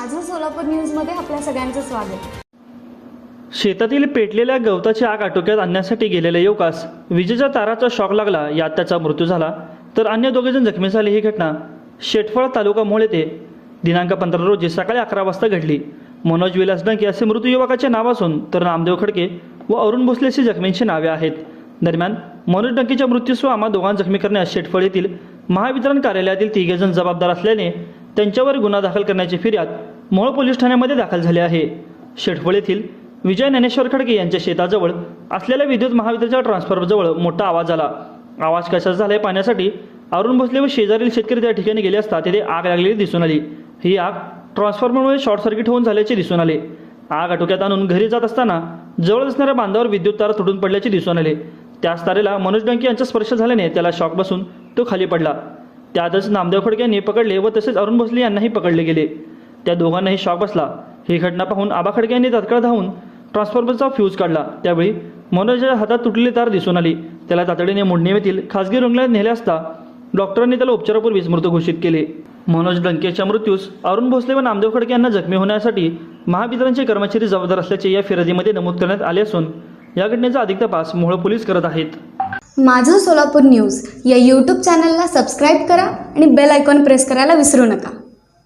माझं सोलापूर न्यूजमध्ये आपल्या सगळ्यांचं स्वागत। शेतातील पेटलेल्या गवताची आग आटोक्यात आणण्यासाठी गेलेल्या युवकास विजेच्या ताराचा शॉक लागला, यात त्याचा मृत्यू झाला तर अन्य दोघेजण जखमी झाले। ही घटना शेटफळ तालुका मोळ येथे दिनांक 15 रोजी सकाळी 11 वाजता घडली। मनोज विलास डंके असे मृत युवकाचे नाव असून तर नामदेव खडके व अरुण भोसले अशी जखमींची नावे आहेत। दरम्यान मनोज डंकेच्या मृत्यूसह आम्हा दोघांना जखमी करण्यास शेटफळ येथील महावितरण कार्यालयातील 3 जण जबाबदार असल्याने त्यांच्यावर गुन्हा दाखल करण्याची फिर्याद मोळ पोलीस ठाण्यामध्ये दाखल झाली आहे। शेटफळ येथील विजय ज्ञानेश्वर खडके यांच्या शेताजवळ असलेल्या विद्युत महावितरणच्या ट्रान्सफॉर्मरजवळ मोठा आवाज आला। आवाज कशाचा झालाय पाहण्यासाठी अरुण भोसले व शेजारील शेतकरी त्या ठिकाणी गेले असता तेथे आग लागलेली दिसून आली। ही आग ट्रान्सफॉर्मरमुळे शॉर्ट सर्किट होऊन झाल्याचे दिसून आले। आग आटोक्यात आणून घरी जात असताना जवळ असणाऱ्या बांधावर विद्युत तार तुटून पडल्याचे दिसून आले। त्याच तारेला मनोज डंके यांचा स्पर्श झाल्याने त्याला शॉक बसून तो खाली पडला। त्यातच नामदेव खडके यांनी पकडले व तसेच अरुण भोसले यांनाही पकडले गेले। त्या दोघांनाही शॉक बसला। ही घटना पाहून आबा खडके यांनी तात्काळ धावून ट्रान्सफॉर्मरचा फ्यूज काढला। त्यावेळी मनोजच्या हातात तुटलेली तार दिसून आली। त्याला तातडीने मोडणी येथील खासगी रुग्णालयात नेले असता डॉक्टरांनी त्याला उपचारापूर्वीच मृत घोषित केले। मनोज डंकेच्या मृत्यूस अरुण भोसले व नामदेव खडके यांना जखमी होण्यासाठी महावितरणचे कर्मचारी जबाबदार असल्याचे या फिर्यादीमध्ये नमूद करण्यात आले असून या घटनेचा अधिक तपास मोहोळ पोलीस करत आहेत। माझं सोलापूर न्यूज या यूट्यूब चॅनलला सबस्क्राईब करा आणि बेल आयकॉन प्रेस करायला विसरू नका।